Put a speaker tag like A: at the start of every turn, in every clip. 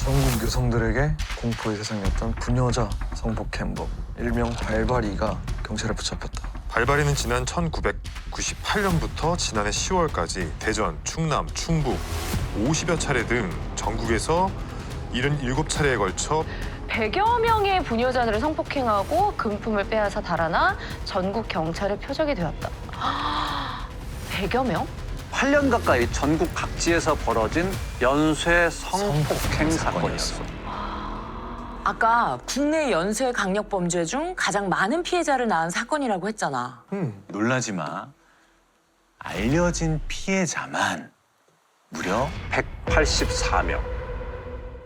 A: 전국 여성들에게 공포의 세상이었던 부녀자 성폭행범 일명 발바리가 경찰에 붙잡혔다.
B: 발바리는 지난 1998년부터 지난해 10월까지 대전, 충남, 충북 50여 차례 등 전국에서 77차례에 걸쳐
C: 100여 명의 부녀자들을 성폭행하고 금품을 빼앗아 달아나 전국 경찰의 표적이 되었다. 100여 명?
D: 8년 가까이 전국 각지에서 벌어진 연쇄 성폭행 사건이었어.
E: 아까 국내 연쇄 강력 범죄 중 가장 많은 피해자를 낳은 사건이라고 했잖아.
F: 놀라지 마. 알려진 피해자만 무려
D: 184명.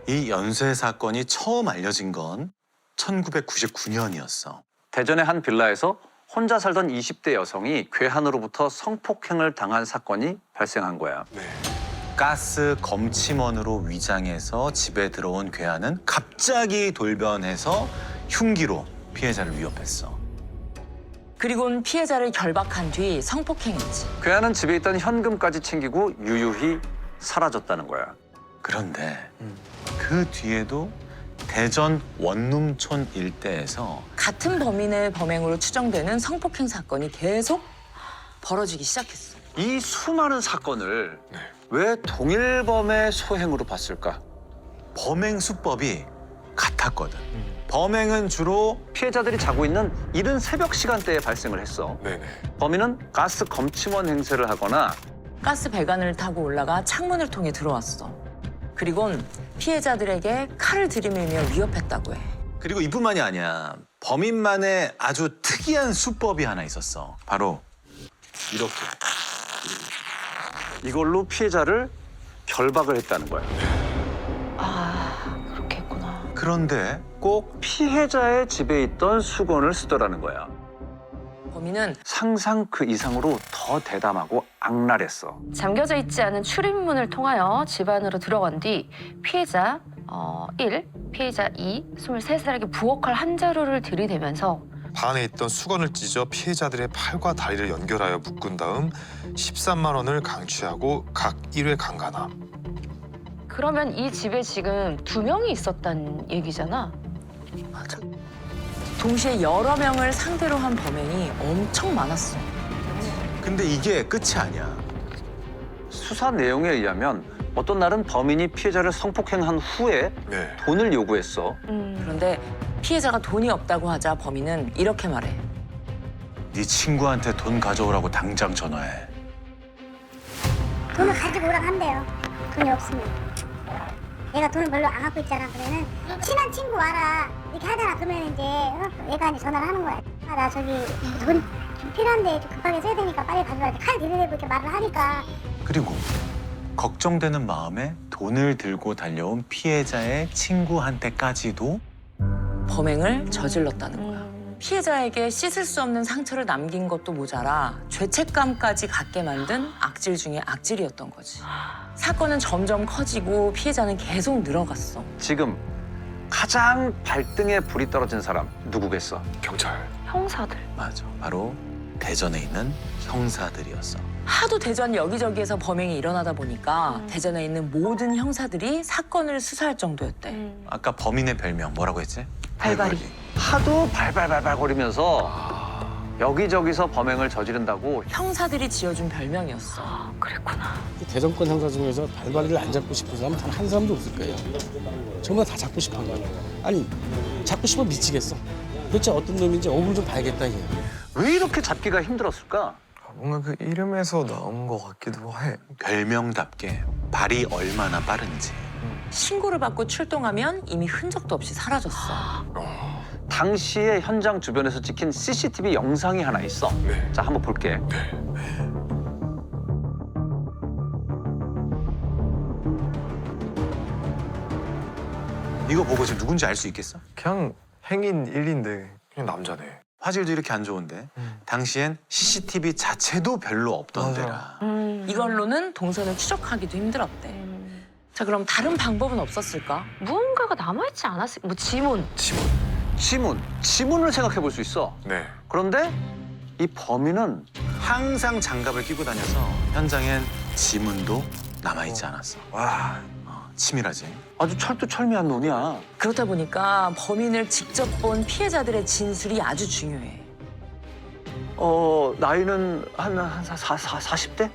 F: 이 연쇄 사건이 처음 알려진 건 1999년이었어.
D: 대전의 한 빌라에서 혼자 살던 20대 여성이 괴한으로부터 성폭행을 당한 사건이 발생한 거야.
F: 가스 검침원으로 위장해서 집에 들어온 괴한은 갑자기 돌변해서 흉기로 피해자를 위협했어.
E: 그리곤 피해자를 결박한 뒤 성폭행했지.
D: 괴한은 집에 있던 현금까지 챙기고 유유히 사라졌다는 거야.
F: 그런데 그 뒤에도 대전 원룸촌 일대에서
E: 같은 범인의 범행으로 추정되는 성폭행 사건이 계속 벌어지기 시작했어.
D: 이 수많은 사건을 왜 동일범의 소행으로 봤을까?
F: 범행 수법이 같았거든. 범행은 주로
D: 피해자들이 자고 있는 이른 새벽 시간대에 발생을 했어.
B: 네네.
D: 범인은 가스 검침원 행세를 하거나
E: 가스 배관을 타고 올라가 창문을 통해 들어왔어. 그리곤 피해자들에게 칼을 들이밀며 위협했다고 해.
F: 그리고 이뿐만이 아니야. 범인만의 아주 특이한 수법이 하나 있었어. 바로 이렇게.
D: 이걸로 피해자를 결박을 했다는 거야.
C: 그렇게 했구나.
F: 그런데
D: 꼭 피해자의 집에 있던 수건을 쓰더라는 거야.
E: 범인은
D: 상상 그 이상으로 더 대담하고 악랄했어.
C: 잠겨져 있지 않은 출입문을 통하여 집 안으로 들어간 뒤 피해자 1, 피해자 2, 23살에게 부엌칼 한 자루를 들이대면서
B: 방 안에 있던 수건을 찢어 피해자들의 팔과 다리를 연결하여 묶은 다음 13만 원을 강취하고 각 1회 강간함.
C: 그러면 이 집에 지금 2명이 있었단 얘기잖아.
E: 맞아. 동시에 여러 명을 상대로 한 범행이 엄청 많았어.
F: 근데 이게 끝이 아니야.
D: 수사 내용에 의하면 어떤 날은 범인이 피해자를 성폭행한 후에
B: 네.
D: 돈을 요구했어.
E: 그런데 피해자가 돈이 없다고 하자 범인은 이렇게 말해.
F: 네 친구한테 돈 가져오라고 당장 전화해.
G: 돈을 가지고 오라고 한대요. 돈이 없으면. 얘가 돈을 별로 안 갖고 있잖아. 그러면은 친한 친구 와라 이렇게 하잖아. 그러면 이제 얘가 이제 전화를 하는 거야. 나 저기 돈 좀 필요한데 좀 급하게 써야 되니까 빨리 가져와. 칼 들이대고 이렇게 말을 하니까.
F: 그리고 걱정되는 마음에 돈을 들고 달려온 피해자의 친구한테까지도
E: 범행을 저질렀다는 거야. 피해자에게 씻을 수 없는 상처를 남긴 것도 모자라 죄책감까지 갖게 만든 악질 중에 악질이었던 거지. 사건은 점점 커지고 피해자는 계속 늘어갔어.
D: 지금 가장 발등에 불이 떨어진 사람 누구겠어?
B: 경찰.
C: 형사들.
F: 맞아. 바로 대전에 있는 형사들이었어.
E: 하도 대전 여기저기에서 범행이 일어나다 보니까 대전에 있는 모든 형사들이 사건을 수사할 정도였대.
F: 아까 범인의 별명 뭐라고 했지?
C: 발바리.
D: 하도 발발발발거리면서 여기저기서 범행을 저지른다고
E: 형사들이 지어준 별명이었어.
C: 그랬구나.
H: 대전권 형사 중에서 발바리를 안 잡고 싶은 사람은 단 한 사람도 없을 거예요. 전부 다 잡고 싶어 하는 거예요. 아니, 잡고 싶어 미치겠어. 도대체 어떤 놈인지 얼굴 좀 봐야겠다, 이게.
D: 왜 이렇게 잡기가 힘들었을까?
A: 뭔가 그 이름에서 나온 것 같기도 해.
F: 별명답게 발이 얼마나 빠른지.
E: 신고를 받고 출동하면 이미 흔적도 없이 사라졌어.
D: 당시에 현장 주변에서 찍힌 CCTV 영상이 하나 있어.
B: 네.
D: 자, 한번 볼게.
F: 이거 보고 지금 누군지 알 수 있겠어?
A: 그냥 행인 일인데.
B: 그냥 남자네.
F: 화질도 이렇게 안 좋은데 당시엔 CCTV 자체도 별로 없던
A: 맞아.
F: 데라.
E: 이걸로는 동선을 추적하기도 힘들었대. 자, 그럼 다른 방법은 없었을까?
C: 무언가가 남아있지 않았을 뭐 지문.
D: 지문을 생각해 볼 수 있어.
B: 네.
D: 그런데 이 범인은
F: 항상 장갑을 끼고 다녀서 현장엔 지문도 남아있지 않았어.
A: 와,
F: 치밀하지.
D: 아주 철두철미한 놈이야.
E: 그렇다 보니까 범인을 직접 본 피해자들의 진술이 아주 중요해.
D: 나이는 한 40대?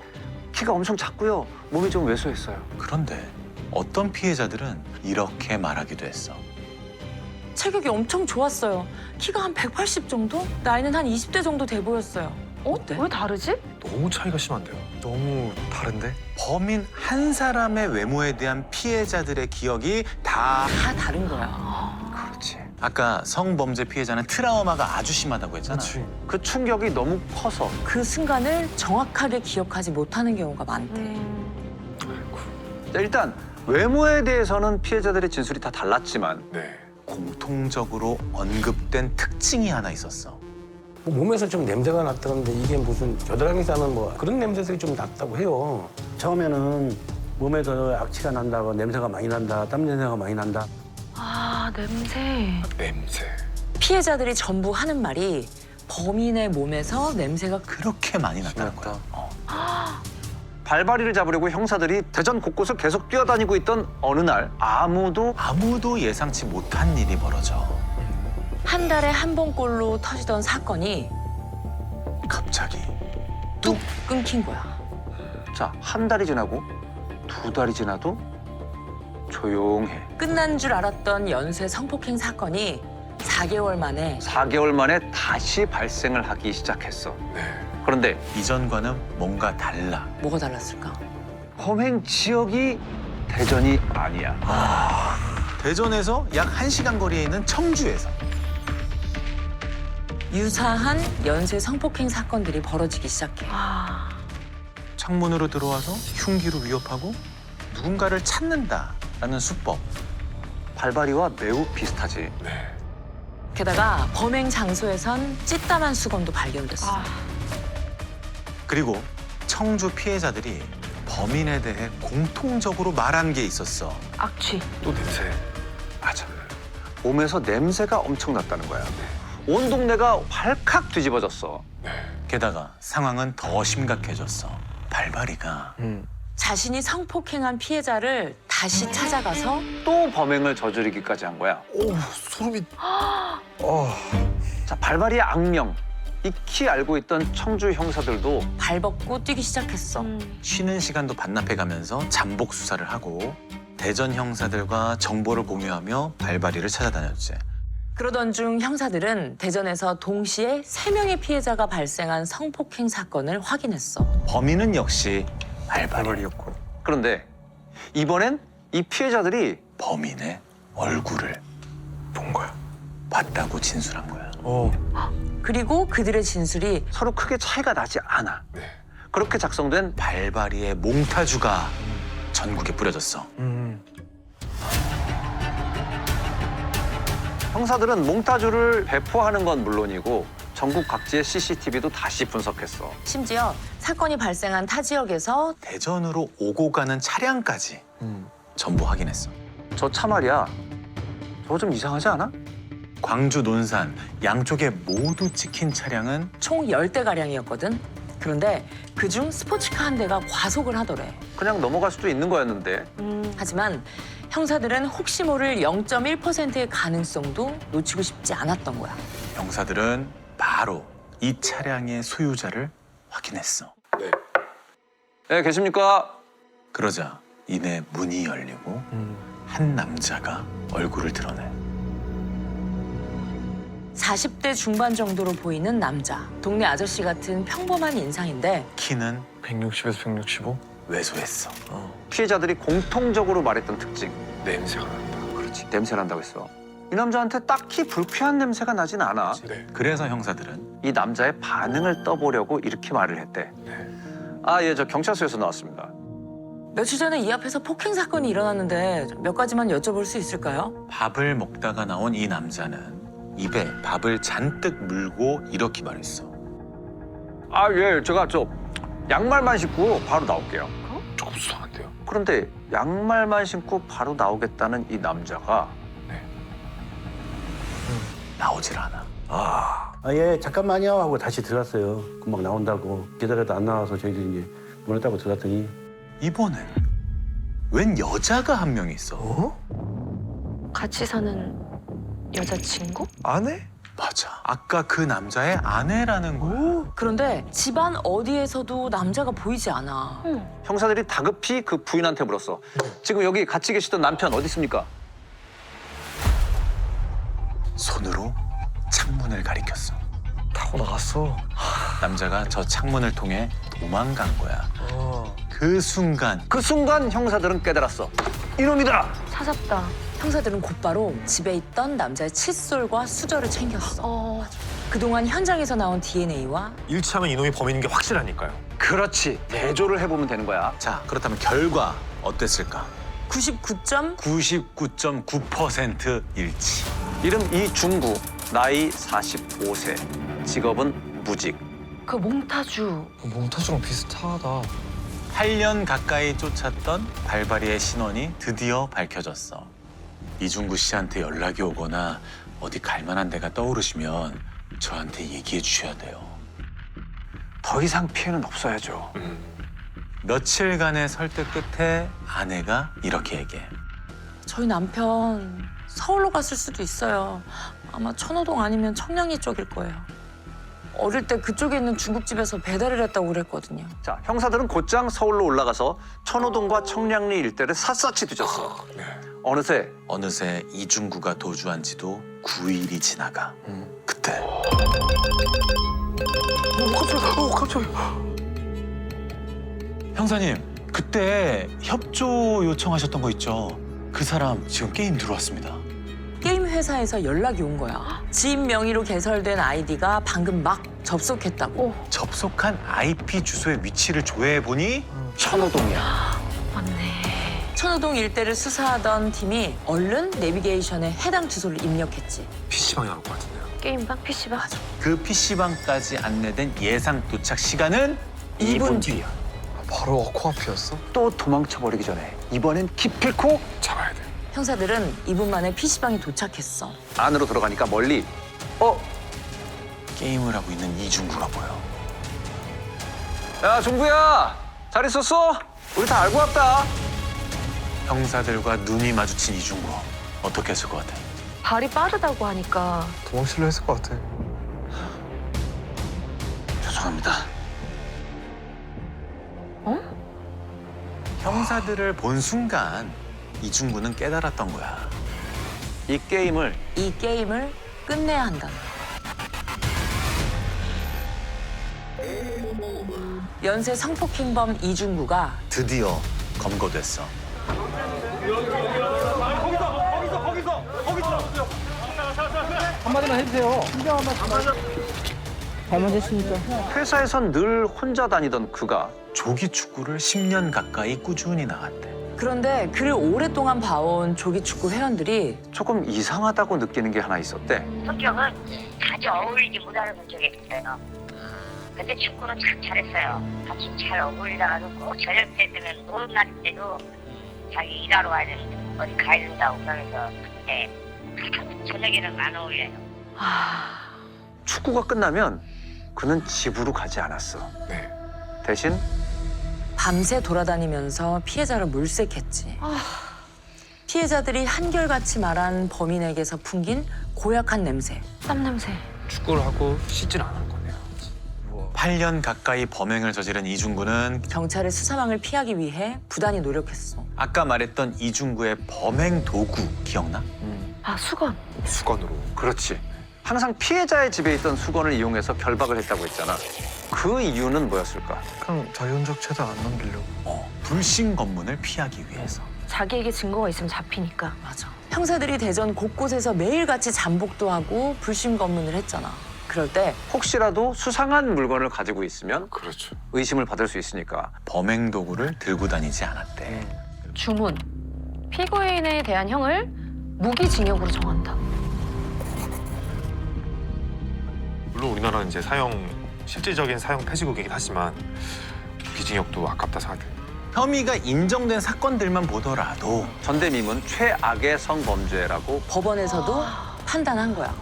D: 키가 엄청 작고요. 몸이 좀 왜소했어요.
F: 그런데 어떤 피해자들은 이렇게 말하기도 했어.
E: 체격이 엄청 좋았어요. 키가 한 180 정도? 나이는 한 20대 정도 돼 보였어요. 어때?
C: 왜 다르지?
B: 너무 차이가 심한데요.
A: 너무 다른데?
F: 범인 한 사람의 외모에 대한 피해자들의 기억이 다
E: 다 다른 거야.
F: 그렇지. 아까 성범죄 피해자는 트라우마가 아주 심하다고 했잖아.
A: 그렇지.
D: 그 충격이 너무 커서
E: 그 순간을 정확하게 기억하지 못하는 경우가 많대.
D: 자, 일단 외모에 대해서는 피해자들의 진술이 다 달랐지만
B: 네.
F: 공통적으로 언급된 특징이 하나 있었어.
H: 뭐 몸에서 좀 냄새가 났다는데 이게 무슨 겨드랑이 싸는 뭐 그런 냄새들이 좀 났다고 해요.
I: 처음에는 몸에서 악취가 난다고 냄새가 많이 난다, 땀 냄새가 많이 난다.
C: 아, 냄새.
B: 냄새.
E: 피해자들이 전부 하는 말이 범인의 몸에서 냄새가
F: 그렇게 많이 났다는 거야.
D: 발바리를 잡으려고 형사들이 대전 곳곳을 계속 뛰어다니고 있던 어느 날
F: 아무도 예상치 못한 일이 벌어져.
E: 한 달에 한 번꼴로 터지던 사건이
F: 갑자기
E: 뚝 끊긴 거야.
D: 자, 한 달이 지나고 두 달이 지나도 조용해.
E: 끝난 줄 알았던 연쇄 성폭행 사건이 4개월 만에
D: 4개월 만에 다시 발생을 하기 시작했어. 그런데
F: 이전과는 뭔가 달라.
E: 뭐가 달랐을까?
D: 범행 지역이 대전이 아니야.
F: 대전에서 약 1시간 거리에 있는 청주에서
E: 유사한 연쇄 성폭행 사건들이 벌어지기 시작해.
F: 창문으로 들어와서 흉기로 위협하고 누군가를 찾는다라는 수법.
D: 발바리와 매우 비슷하지.
E: 게다가 범행 장소에선 찌땀한 수건도 발견됐어.
F: 그리고 청주 피해자들이 범인에 대해 공통적으로 말한 게 있었어.
C: 악취.
B: 또 냄새. 맞아.
D: 몸에서 냄새가 엄청 났다는 거야. 온 동네가 활칵 뒤집어졌어.
F: 게다가 상황은 더 심각해졌어. 발바리가
E: 자신이 성폭행한 피해자를 다시 찾아가서
D: 또 범행을 저지르기까지 한 거야.
A: 오, 소름이.
D: 자, 발바리의 악명. 익히 알고 있던 청주 형사들도
E: 발벗고 뛰기 시작했어.
F: 쉬는 시간도 반납해가면서 잠복 수사를 하고 대전 형사들과 정보를 공유하며 발바리를 찾아다녔지.
E: 그러던 중 형사들은 대전에서 동시에 3명의 피해자가 발생한 성폭행 사건을 확인했어.
F: 범인은 역시 발바리.
A: 발발이었고.
D: 그런데 이번엔 이 피해자들이
F: 범인의 얼굴을
A: 본 거야.
F: 봤다고 진술한 거야.
E: 그리고 그들의 진술이
D: 서로 크게 차이가 나지 않아. 그렇게 작성된
F: 발바리의 몽타주가 전국에 뿌려졌어.
D: 형사들은 몽타주를 배포하는 건 물론이고 전국 각지의 CCTV도 다시 분석했어.
E: 심지어 사건이 발생한 타 지역에서
F: 대전으로 오고 가는 차량까지 전부 확인했어.
D: 저 차 말이야. 저거 좀 이상하지 않아?
F: 광주 논산 양쪽에 모두 찍힌 차량은
E: 총 10대가량이었거든. 그런데 그중 스포츠카 한 대가 과속을 하더래.
D: 그냥 넘어갈 수도 있는 거였는데.
E: 하지만 형사들은 혹시 모를 0.1%의 가능성도 놓치고 싶지 않았던 거야.
F: 형사들은 바로 이 차량의 소유자를 확인했어.
D: 네, 계십니까?
F: 그러자 이내 문이 열리고 한 남자가 얼굴을 드러내.
E: 40대 중반 정도로 보이는 남자. 동네 아저씨 같은 평범한 인상인데
F: 키는
A: 160에서 165?
F: 왜소했어.
D: 피해자들이 공통적으로 말했던 특징.
B: 냄새가 난다.
D: 그렇지, 냄새 난다고 했어. 이 남자한테 딱히 불쾌한 냄새가 나진 않아.
B: 네.
F: 그래서 형사들은
D: 이 남자의 반응을 떠보려고 이렇게 말을 했대. 아, 예, 저 경찰서에서 나왔습니다.
E: 며칠 전에 이 앞에서 폭행 사건이 일어났는데 몇 가지만 여쭤볼 수 있을까요?
F: 밥을 먹다가 나온 이 남자는 입에 밥을 잔뜩 물고 이렇게 말했어.
D: 아, 예, 제가 저 양말만 신고 바로 나올게요.
B: 조금 수상한데요.
D: 그런데 양말만 신고 바로 나오겠다는 이 남자가
F: 나오질 않아.
I: 예, 잠깐만요 하고 다시 들어갔어요. 금방 나온다고. 기다려도 안 나와서 저희들이 이제 문을 따고 들어갔더니
F: 이번엔 웬 여자가 한 명 있어.
C: 같이 사는 여자친구?
A: 아내?
F: 맞아. 아까 그 남자의 아내라는 거야.
E: 그런데 집안 어디에서도 남자가 보이지 않아.
D: 형사들이 다급히 그 부인한테 물었어. 지금 여기 같이 계시던 남편 어디 있습니까?
F: 손으로 창문을 가리켰어.
A: 타고 나갔어.
F: 남자가 저 창문을 통해 도망간 거야.
A: 어.
F: 그 순간
D: 그 순간 형사들은 깨달았어. 이놈이다.
C: 찾았다.
E: 형사들은 곧바로 집에 있던 남자의 칫솔과 수저를 챙겼어. 그동안 현장에서 나온 DNA와
B: 일치하면 이놈이 범인인 게 확실하니까요.
D: 그렇지. 대조를 해보면 되는 거야.
F: 자, 그렇다면 결과 어땠을까?
E: 99점
F: 99.9% 일치.
D: 이름 이중구, 나이 45세, 직업은 무직.
C: 그 몽타주.
A: 몽타주랑 비슷하다.
F: 8년 가까이 쫓았던 발바리의 신원이 드디어 밝혀졌어. 이중구 씨한테 연락이 오거나 어디 갈 만한 데가 떠오르시면 저한테 얘기해 주셔야 돼요.
D: 더 이상 피해는 없어야죠.
F: 며칠간의 설득 끝에 아내가 이렇게 얘기해.
E: 저희 남편 서울로 갔을 수도 있어요. 아마 천호동 아니면 청량리 쪽일 거예요. 어릴 때 그쪽에 있는 중국집에서 배달을 했다고 그랬거든요.
D: 자, 형사들은 곧장 서울로 올라가서 천호동과 청량리 일대를 샅샅이 뒤졌어. 어느새
F: 이중구가 도주한 지도 9일이 지나가. 그때
A: 갑자기.
F: 형사님, 그때 협조 요청하셨던 거 있죠? 그 사람 지금 게임 들어왔습니다.
E: 게임 회사에서 연락이 온 거야. 지인 명의로 개설된 아이디가 방금 막 접속했다고.
F: 접속한 IP 주소의 위치를 조회해보니
D: 천호동이야.
C: 맞네.
E: 천호동 일대를 수사하던 팀이 얼른 내비게이션에 해당 주소를 입력했지.
B: PC방에 나올 것 같은데요.
C: 게임방, PC방.
F: 그 PC방까지 안내된 예상 도착 시간은
E: 2분 뒤.
A: 바로 코앞이었어?
D: 또 도망쳐버리기 전에 이번엔 기필코
B: 잡아야 돼.
E: 형사들은 2분 만에 PC방에 도착했어.
D: 안으로 들어가니까 멀리
F: 게임을 하고 있는 이중구가 보여.
D: 야, 중구야. 잘 있었어? 우리 다 알고 왔다.
F: 형사들과 눈이 마주친 이중구. 어떻게 했을 것 같아?
C: 발이 빠르다고 하니까
A: 도망치려 했을 것 같아.
F: 죄송합니다. 형사들을 본 순간 이중구는 깨달았던 거야.
D: 이 게임을
E: 이 게임을 끝내야 한다. 연쇄 성폭행범 이중구가
F: 드디어 검거됐어.
D: 회사에선 늘 혼자 다니던 그가
F: 조기 축구를 10년 가까이 꾸준히 나갔대.
E: 그런데 그를 오랫동안 봐온 조기축구 회원들이
D: 조금 이상하다고 느끼는 게 하나 있었대.
J: 성격은 자주 어울리지 못하는 적이 있어요. 근데 축구는 참 잘했어요. 같이 잘 어울리다가도 꼭 저녁 때 되면 노는 날 때도 자기 일하러 와야 되는데 어디 가야 된다고 그러면서 그때 저녁에는 안 어울려요.
D: 축구가 끝나면 그는 집으로 가지 않았어.
B: 네.
D: 대신
E: 밤새 돌아다니면서 피해자를 물색했지. 피해자들이 한결같이 말한 범인에게서 풍긴 고약한 냄새.
C: 땀 냄새.
B: 축구를 하고 씻질 않은 거네요.
F: 8년 가까이 범행을 저지른 이중구는
E: 경찰의 수사망을 피하기 위해 부단히 노력했어.
F: 아까 말했던 이중구의 범행 도구 기억나?
C: 아, 수건.
B: 수건으로.
D: 그렇지. 항상 피해자의 집에 있던 수건을 이용해서 결박을 했다고 했잖아. 그 이유는 뭐였을까?
A: 그냥 자기 흔적 최대한 안 남기려고.
F: 불신 검문을 피하기 위해서.
C: 자기에게 증거가 있으면 잡히니까.
E: 맞아. 형사들이 대전 곳곳에서 매일같이 잠복도 하고 불심 검문을 했잖아. 그럴 때
D: 혹시라도 수상한 물건을 가지고 있으면
B: 그렇죠.
D: 의심을 받을 수 있으니까.
F: 범행 도구를 들고 다니지 않았대.
C: 주문. 피고인에 대한 형을 무기징역으로 정한다.
B: 물론 우리나라는 이제 실질적인 사형 폐지국이긴 하지만 무기징역도 아깝다 생각해요.
F: 혐의가 인정된 사건들만 보더라도
D: 전대미문 최악의 성범죄라고
E: 법원에서도 판단한 거야.